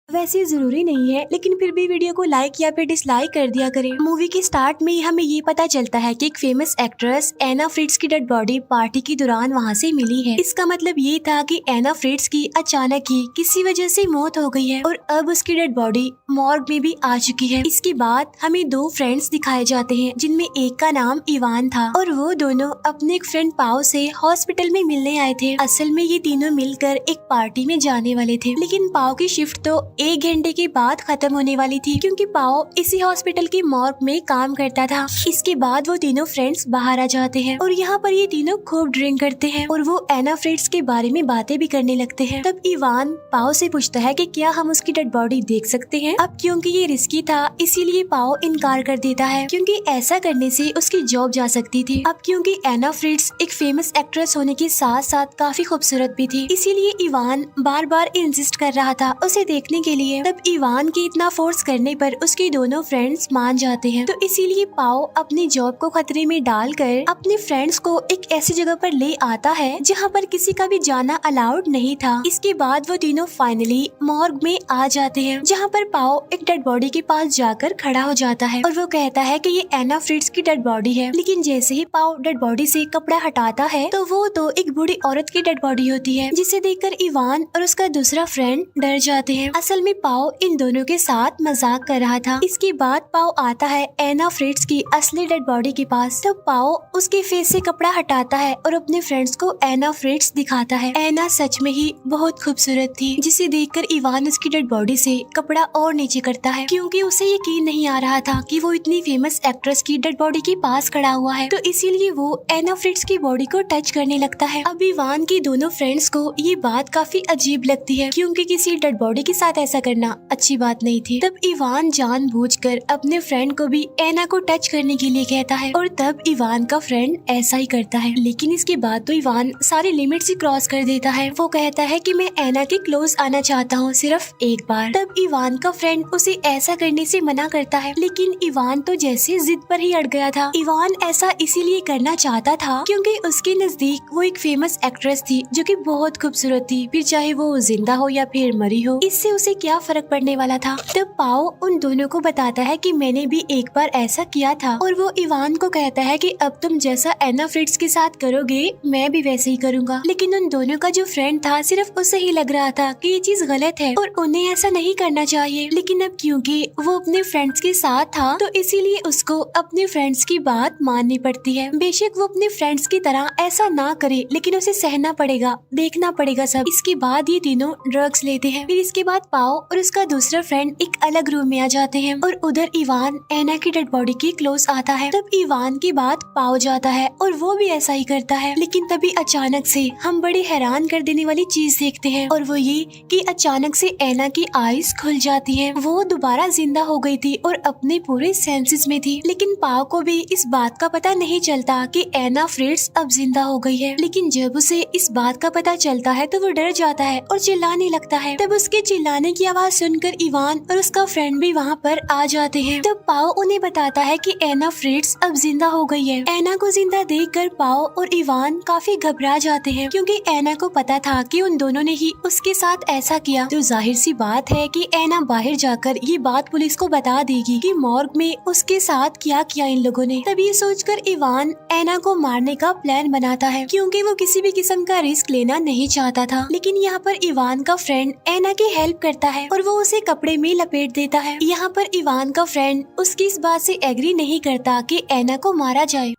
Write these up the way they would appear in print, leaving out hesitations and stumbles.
वैसे जरूरी नहीं है, लेकिन फिर भी वीडियो को लाइक या फिर डिसलाइक कर दिया करें। मूवी के स्टार्ट में ही हमें ये पता चलता है कि एक फेमस एक्ट्रेस एना फ्रिट्ज की डेड बॉडी पार्टी के दौरान वहाँ से मिली है। इसका मतलब ये था कि एना फ्रिट्ज की अचानक ही किसी वजह से मौत हो गई है और अब उसकी डेड बॉडी मॉर्ग में भी आ चुकी है। इसके बाद हमें दो फ्रेंड्स दिखाए जाते हैं, जिनमें एक का नाम इवान था और वो दोनों अपने एक फ्रेंड पाओ से हॉस्पिटल में मिलने आए थे। असल में ये तीनों मिलकर एक पार्टी में जाने वाले थे, लेकिन पाओ की शिफ्ट तो 1 घंटे के बाद खत्म होने वाली थी, क्योंकि पाओ इसी हॉस्पिटल की मॉर्ग में काम करता था। इसके बाद वो तीनों फ्रेंड्स बाहर आ जाते हैं और यहाँ पर ये तीनों खूब ड्रिंक करते हैं और वो एना फ्रिट्ज के बारे में बातें भी करने लगते हैं। तब इवान पाओ से पूछता है कि क्या हम उसकी डेड बॉडी देख सकते हैं। अब क्योंकि ये रिस्की था, इसीलिए पाओ इनकार कर देता है, क्योंकि ऐसा करने से उसकी जॉब जा सकती थी। अब क्योंकि एना फ्रिट्ज एक फेमस एक्ट्रेस होने के साथ साथ काफी खूबसूरत भी थी, इसीलिए इवान बार बार इंसिस्ट कर रहा था उसे देखने के लिए। तब इवान के इतना फोर्स करने पर उसके दोनों फ्रेंड्स मान जाते हैं। तो इसीलिए पाओ अपनी जॉब को खतरे में डालकर अपने फ्रेंड्स को एक ऐसी जगह पर ले आता है जहाँ पर किसी का भी जाना अलाउड नहीं था। इसके बाद वो तीनों फाइनली मॉर्ग में आ जाते हैं, जहाँ पर पाओ एक डेड बॉडी के पास जाकर खड़ा हो जाता है और वो कहता है कि ये एना फ्रिट्ज की डेड बॉडी है। लेकिन जैसे ही पाओ डेड बॉडी से कपड़ा हटाता है तो वो तो एक बूढ़ी औरत की डेड बॉडी होती है, जिसे देखकर इवान और उसका दूसरा फ्रेंड डर जाते हैं। असल में पाओ इन दोनों के साथ मजाक कर रहा था। इसके बाद पाओ आता है एना फ्रिट्ज की असली डेड बॉडी के पास। तो पाओ उसके फेस से कपड़ा हटाता है और अपने फ्रेंड्स को एना फ्रिट्ज दिखाता है। एना सच में ही बहुत खूबसूरत थी, जिसे देखकर इवान उसकी डेड बॉडी से कपड़ा और नीचे करता है, क्योंकि उसे यकीन नहीं आ रहा था कि वो इतनी फेमस एक्ट्रेस की डेड बॉडी के पास खड़ा हुआ है। तो इसीलिए वो एना फ्रिट्ज की बॉडी को टच करने लगता है। अब इवान की दोनों फ्रेंड्स को ये बात काफी अजीब लगती है, क्योंकि किसी डेड बॉडी के साथ ऐसा करना अच्छी बात नहीं थी। तब इवान जानबूझकर अपने फ्रेंड को भी एना को टच करने के लिए कहता है और तब इवान का फ्रेंड ऐसा ही करता है। लेकिन इसके बाद तो इवान सारी लिमिट से क्रॉस कर देता है। वो कहता है कि मैं एना के क्लोज आना चाहता हूँ, सिर्फ एक बार। तब इवान का फ्रेंड उसे ऐसा करने से मना करता है, लेकिन इवान तो जैसे जिद पर ही अड़ गया था। इवान ऐसा इसीलिए करना चाहता था क्योंकि उसके नजदीक वो एक फेमस एक्ट्रेस थी जो कि बहुत खूबसूरत थी, फिर चाहे वो जिंदा हो या फिर मरी हो, इससे उसे क्या फर्क पड़ने वाला था। तब पाओ उन दोनों को बताता है कि मैंने भी एक बार ऐसा किया था और वो इवान को कहता है कि अब तुम जैसा एना फ्रिट्ज के साथ करोगे मैं भी वैसे ही करूँगा। लेकिन उन दोनों का जो फ्रेंड था सिर्फ उसे ही लग रहा था कि ये चीज गलत है और उन्हें ऐसा नहीं करना चाहिए। लेकिन अब क्योंकि वो अपने फ्रेंड्स के साथ था तो इसीलिए उसको अपने फ्रेंड्स की बात माननी पड़ती है। बेशक वो अपने फ्रेंड्स की तरह ऐसा ना करे, लेकिन उसे सहना पड़ेगा, देखना पड़ेगा सब। इसके बाद ये तीनों ड्रग्स लेते हैं। फिर इसके बाद पाओ और उसका दूसरा फ्रेंड एक अलग रूम में आ जाते हैं और उधर इवान एना की डेड बॉडी के क्लोज आता है। तब इवान की बात पाओ जाता है और वो भी ऐसा ही करता है। लेकिन तभी अचानक से हम बड़ी हैरान कर देने वाली चीज देखते हैं और वो ये कि अचानक से एना की आईज खुल जाती हैं। वो दोबारा जिंदा हो गई थी और अपने पूरे सेंसेस में थी। लेकिन पाओ को भी इस बात का पता नहीं चलता कि एना फ्रिट्ज अब जिंदा हो गई है। लेकिन जब उसे इस बात का पता चलता है तो वो डर जाता है और चिल्लाने लगता है। तब उसके चिल्लाने की आवाज सुनकर इवान और उसका फ्रेंड भी वहाँ पर आ जाते हैं। तब पाओ उन्हें बताता है कि एना फ्रिट्ज अब जिंदा हो गई है। एना को जिंदा देखकर पाओ और इवान काफी घबरा जाते हैं, क्योंकि एना को पता था कि उन दोनों ने ही उसके साथ ऐसा किया। तो जाहिर सी बात है कि एना बाहर जाकर ये बात पुलिस को बता देगी कि मॉर्ग में उसके साथ क्या किया इन लोगों ने। तब ये सोचकर इवान एना को मारने का प्लान बनाता है, क्योंकि वो किसी भी किस्म का रिस्क लेना नहीं चाहता था। लेकिन यहाँ पर इवान का फ्रेंड एना की हेल्प करता है और वो उसे कपड़े में लपेट देता है। यहाँ पर इवान का फ्रेंड उसकी इस बात से एग्री नहीं करता कि एना को मारा जाए,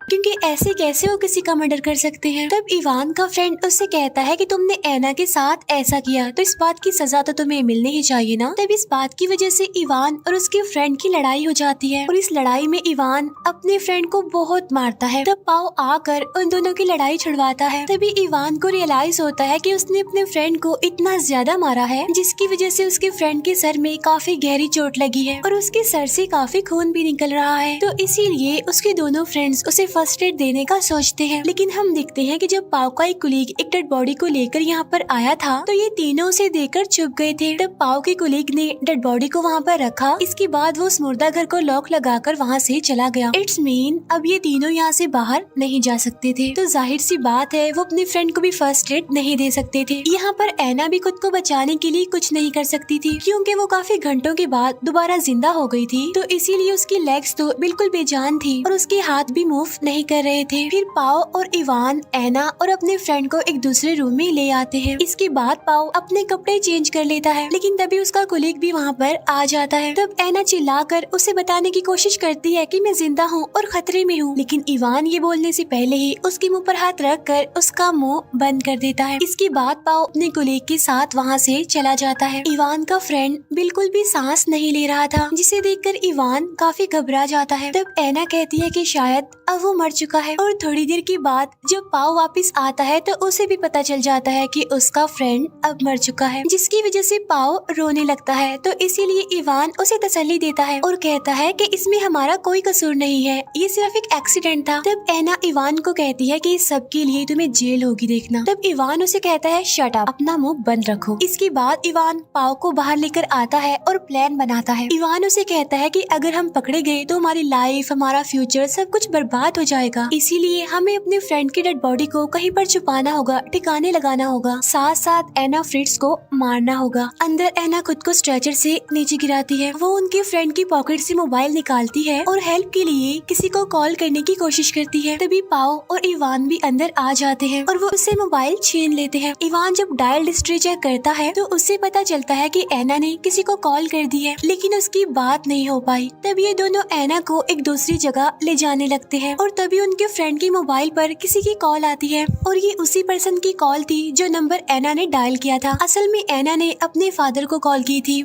क्योंकि ऐसे कैसे वो किसी का मर्डर कर सकते हैं। तब इवान का फ्रेंड उससे कहता है कि तुमने एना के साथ ऐसा किया तो इस बात की सजा तो तुम्हें मिलनी ही चाहिए ना। तब इस बात की वजह से इवान और उसके फ्रेंड की लड़ाई हो जाती है और इस लड़ाई में इवान अपने फ्रेंड को बहुत मारता है। तब पाओ आकर उन दोनों की लड़ाई छुड़वाता है। तभी इवान को रियलाइज होता है कि उसने अपने फ्रेंड को इतना ज्यादा मारा है जिसकी वजह से उसके फ्रेंड के सर में काफी गहरी चोट लगी है और उसके सर से काफी खून भी निकल रहा है। तो इसीलिए उसके दोनों फ्रेंड्स उसे फर्स्ट एड देने का सोचते हैं। लेकिन हम देखते हैं कि जब पाओ का एक कुलीग एक डेड बॉडी को लेकर यहाँ पर आया था तो ये तीनों उसे देखकर चुप गए थे। तब पाओ के कुलीग ने डेड बॉडी को वहाँ पर रखा। इसके बाद वो उस मुर्दा घर को लॉक लगाकर वहाँ से चला गया। इट्स मीन अब ये तीनों यहाँ से बाहर नहीं जा सकते थे। तो जाहिर सी बात है वो अपने फ्रेंड को भी फर्स्ट एड नहीं दे सकते थे। यहाँ पर एना भी खुद को बचाने के लिए कुछ नहीं कर सकती थी क्योंकि वो काफी घंटों के बाद दोबारा जिंदा हो गई थी। तो इसीलिए उसकी लेग्स तो बिल्कुल बेजान थी और उसके हाथ भी मूव नहीं कर रहे थे। फिर पाओ और इवान एना और अपने फ्रेंड को एक दूसरे रूम में ले आते हैं। इसके बाद पाओ अपने कपड़े चेंज कर लेता है लेकिन तभी उसका कुलीग भी वहाँ पर आ जाता है। तब एना चिल्लाकर उसे बताने की कोशिश करती है कि मैं जिंदा हूँ और खतरे में हूँ, लेकिन इवान ये बोलने से पहले ही उसके मुंह पर हाथ रख कर उसका मुंह बंद कर देता है। इसके बाद पाओ अपने कुलीग के साथ वहाँ से चला जाता है। इवान का फ्रेंड बिल्कुल भी सांस नहीं ले रहा था जिसे देखकर इवान काफी घबरा जाता है। तब एना कहती है कि शायद अब वो मर चुका है और थोड़ी देर के बाद जब पाओ वापस आता है तो उसे भी पता चल जाता है कि उसका फ्रेंड अब मर चुका है, जिसकी वजह से पाओ रोने लगता है। तो इसीलिए इवान उसे तसल्ली देता है और कहता है कि इसमें हमारा कोई कसूर नहीं है, ये सिर्फ एक एक्सीडेंट था। तब एना इवान को कहती है कि इस सब के लिए तुम्हें जेल होगी देखना। तब इवान उसे कहता है शट अप, अपना मुंह बंद रखो। इसके बाद इवान पाओ को बाहर लेकर आता है और प्लान बनाता है। इवान उसे कहता है कि अगर हम पकड़े गए तो हमारी लाइफ, हमारा फ्यूचर सब कुछ बर्बाद हो जाएगा, इसीलिए हमें अपने फ्रेंड की डेड बॉडी को कहीं पर छुपाना होगा, ठिकाने लगाना होगा, साथ साथ एना फ्रिट्ज को मारना होगा। अंदर एना खुद को स्ट्रेचर से नीचे गिराती है। वो उनके फ्रेंड की पॉकेट से मोबाइल निकालती है और हेल्प के लिए किसी को कॉल करने की कोशिश करती है। तभी पाओ और इवान भी अंदर आ जाते हैं और वो उससे मोबाइल छीन लेते हैं। इवान जब डायल हिस्ट्री चेक करता है तो उससे पता चलता है कि एना ने किसी को कॉल कर दी है, लेकिन उसकी बात नहीं हो पाई। तब ये दोनों एना को एक दूसरी जगह ले जाने लगते हैं और तभी उनके फ्रेंड की मोबाइल पर किसी की कॉल आती है और ये उसी पर्सन की कॉल थी जो नंबर एना ने डायल किया था। असल में एना ने अपने फादर को कॉल की थी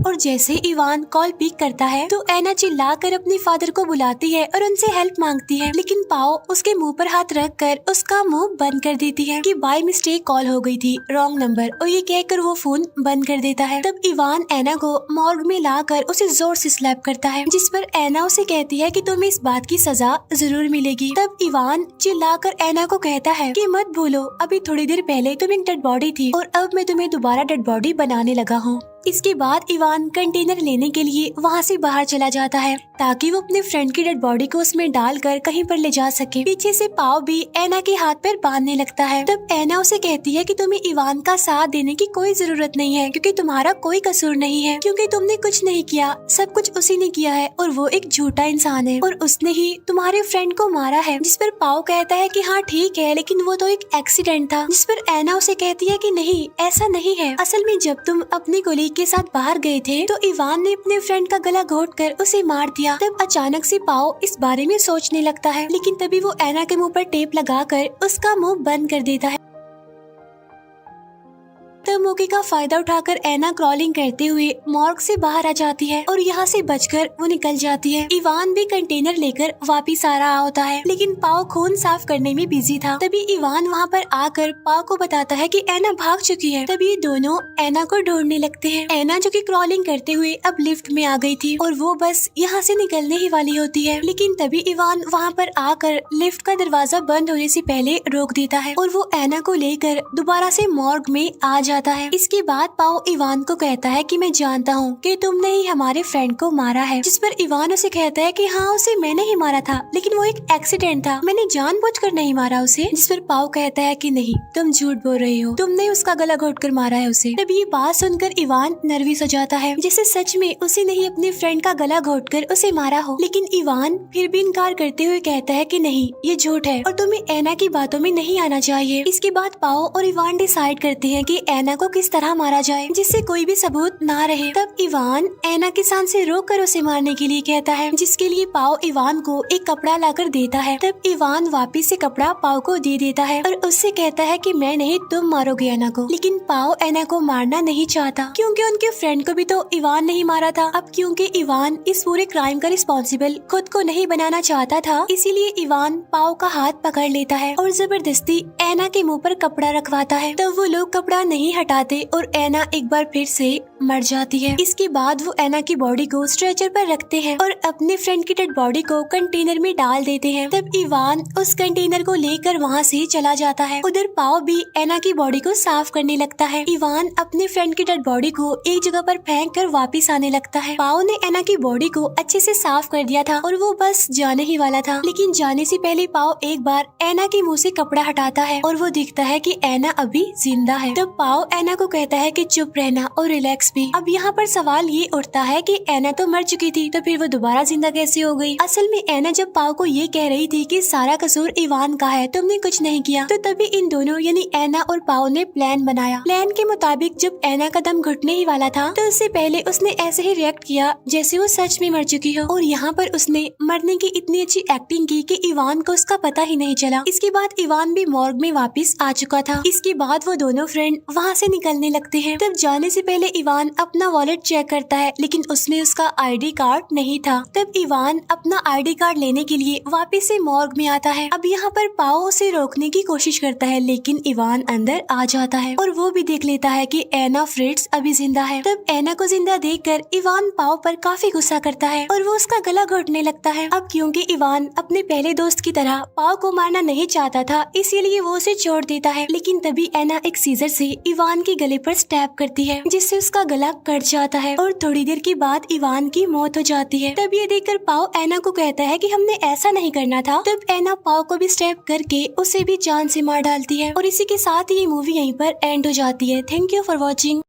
और जैसे इवान कॉल पिक करता है तो एना चिल्लाकर अपने फादर को बुलाती है और उनसे हेल्प मांगती है, लेकिन पाओ उसके मुंह पर हाथ रख कर उसका मुंह बंद कर देती है कि बाय मिस्टेक कॉल हो गई थी, रॉन्ग नंबर, और ये कहकर वो फोन बंद कर देता है। तब इवान एना को मॉर्ग में लाकर उसे जोर से स्लैप करता है, जिस पर एना उसे कहती है कि तुम्हें इस बात की सजा जरूर मिलेगी। तब इवान चिल्लाकर एना को कहता है कि मत भूलो, अभी थोड़ी देर पहले तुम एक डेड बॉडी थी और अब मैं तुम्हें दोबारा डेड बॉडी बनाने लगा हूँ। इसके बाद इवान कंटेनर लेने के लिए वहाँ से बाहर चला जाता है ताकि वो अपने फ्रेंड की डेड बॉडी को उसमें डालकर कहीं पर ले जा सके। पीछे से पाओ भी एना के हाथ पर बांधने लगता है। तब एना उसे कहती है कि तुम्हें इवान का साथ देने की कोई जरूरत नहीं है क्योंकि तुम्हारा कोई कसूर नहीं है, क्योंकि तुमने कुछ नहीं किया, सब कुछ उसी ने किया है और वो एक झूठा इंसान है और उसने ही तुम्हारे फ्रेंड को मारा है। जिस पर पाओ कहता है कि हाँ ठीक है, लेकिन वो तो एक एक्सीडेंट था। जिस पर एना उसे कहती है कि नहीं, ऐसा नहीं है, असल में जब तुम अपने कोलीग के साथ बाहर गए थे तो इवान ने अपने फ्रेंड का गला घोंटकर उसे मार दिया। तब अचानक से पाओ इस बारे में सोचने लगता है, लेकिन तभी वो एना के मुंह पर टेप लगाकर उसका मुंह बंद कर देता है। तब मौके का फायदा उठाकर एना क्रॉलिंग करते हुए मॉर्ग से बाहर आ जाती है और यहाँ से बचकर वो निकल जाती है। इवान भी कंटेनर लेकर वापिस आ रहा होता है, लेकिन पाओ खून साफ करने में बिजी था। तभी इवान वहाँ पर आकर पाओ को बताता है कि एना भाग चुकी है। तभी ये दोनों एना को ढूंढने लगते हैं। एना जो कि क्रॉलिंग करते हुए अब लिफ्ट में आ गई थी और वो बस यहाँ से निकलने ही वाली होती है, लेकिन तभी इवान वहाँ पर आकर लिफ्ट का दरवाजा बंद होने से पहले रोक देता है और वो एना को लेकर दोबारा से मॉर्ग में आ जाता है। इसके बाद पाओ इवान को कहता है कि मैं जानता हूँ कि तुमने ही हमारे फ्रेंड को मारा है। जिस पर इवान उसे कहता है कि हाँ, उसे मैंने ही मारा था, लेकिन वो एक एक्सीडेंट था, मैंने जानबूझकर नहीं मारा उसे। जिस पर पाओ कहता है कि नहीं, तुम झूठ बोल रही हो, तुमने उसका गला घोंटकर मारा है उसे। तब ये बात सुनकर इवान नर्वस हो जाता है, जैसे सच में उसे नहीं अपने फ्रेंड का गला घोंटकर उसे मारा हो। लेकिन इवान फिर भी इनकार करते हुए कहता है कि नहीं, ये झूठ है और तुम्हें एना की बातों में नहीं आना चाहिए। इसके बाद पाओ और इवान डिसाइड करते हैं कि एना को किस तरह मारा जाए जिससे कोई भी सबूत ना रहे। तब इवान एना के सांस से रोककर उसे मारने के लिए कहता है, जिसके लिए पाओ इवान को एक कपड़ा लाकर देता है। तब इवान वापिस से कपड़ा पाओ को दे देता है और उससे कहता है कि मैं नहीं, तुम मारोगे एना को। लेकिन पाओ एना को मारना नहीं चाहता क्योंकि उनके फ्रेंड को भी तो इवान नहीं मारा था। अब क्योंकि इवान इस पूरे क्राइम का रिस्पॉन्सिबल खुद को नहीं बनाना चाहता था, इसीलिए इवान पाओ का हाथ पकड़ लेता है और जबरदस्ती एना के मुँह पर कपड़ा रखवाता है। तब वो लोग कपड़ा नहीं हटाते और एना एक बार फिर से मर जाती है। इसके बाद वो एना की बॉडी को स्ट्रेचर पर रखते हैं और अपने फ्रेंड की डेड बॉडी को कंटेनर में डाल देते हैं। तब इवान उस कंटेनर को लेकर वहाँ से चला जाता है। उधर पाओ भी एना की बॉडी को साफ करने लगता है। इवान अपने फ्रेंड की डेड बॉडी को एक जगह पर फेंक कर वापिस आने लगता है। पाओ ने एना की बॉडी को अच्छे से साफ कर दिया था और वो बस जाने ही वाला था, लेकिन जाने से पहले पाओ एक बार एना के मुँह से कपड़ा हटाता है और वो दिखता है कि एना अभी जिंदा है। तब पाओ एना को कहता है कि चुप रहना और रिलैक्स भी। अब यहाँ पर सवाल ये उठता है कि एना तो मर चुकी थी, तो फिर वो दोबारा जिंदा कैसे हो गई? असल में एना जब पाओ को ये कह रही थी कि सारा कसूर इवान का है, तुमने कुछ नहीं किया, तो तभी इन दोनों यानी एना और पाओ ने प्लान बनाया। प्लान के मुताबिक जब एना का दम घुटने ही वाला था तो उससे पहले उसने ऐसे ही रिएक्ट किया जैसे वो सच में मर चुकी हो, और यहाँ पर उसने मरने की इतनी अच्छी एक्टिंग की कि इवान को उसका पता ही नहीं चला। इसके बाद इवान भी मॉर्ग में वापस आ चुका था। इसके बाद वो दोनों फ्रेंड वहाँ से निकलने लगते हैं। तब जाने से पहले इवान अपना वॉलेट चेक करता है, लेकिन उसमें उसका आईडी कार्ड नहीं था। तब इवान अपना आईडी कार्ड लेने के लिए वापस से मॉर्ग में आता है। अब यहाँ पर पाओ उसे रोकने की कोशिश करता है, लेकिन इवान अंदर आ जाता है और वो भी देख लेता है कि एना फ्रिट्ज अभी जिंदा है। तब एना को जिंदा देखकर इवान पाओ पर काफी गुस्सा करता है और वो उसका गला घोटने लगता है। अब क्योंकि इवान अपने पहले दोस्त की तरह पाओ को मारना नहीं चाहता था, इसीलिए वो उसे छोड़ देता है, लेकिन तभी एना एक सीजर से इवान के गले पर स्टैब करती है, जिससे उसका गला कट जाता है और थोड़ी देर के बाद इवान की मौत हो जाती है। तब ये देखकर पाओ एना को कहता है कि हमने ऐसा नहीं करना था। तब एना पाओ को भी स्टैब करके उसे भी जान से मार डालती है और इसी के साथ ये मूवी यहीं पर एंड हो जाती है। Thank you for watching.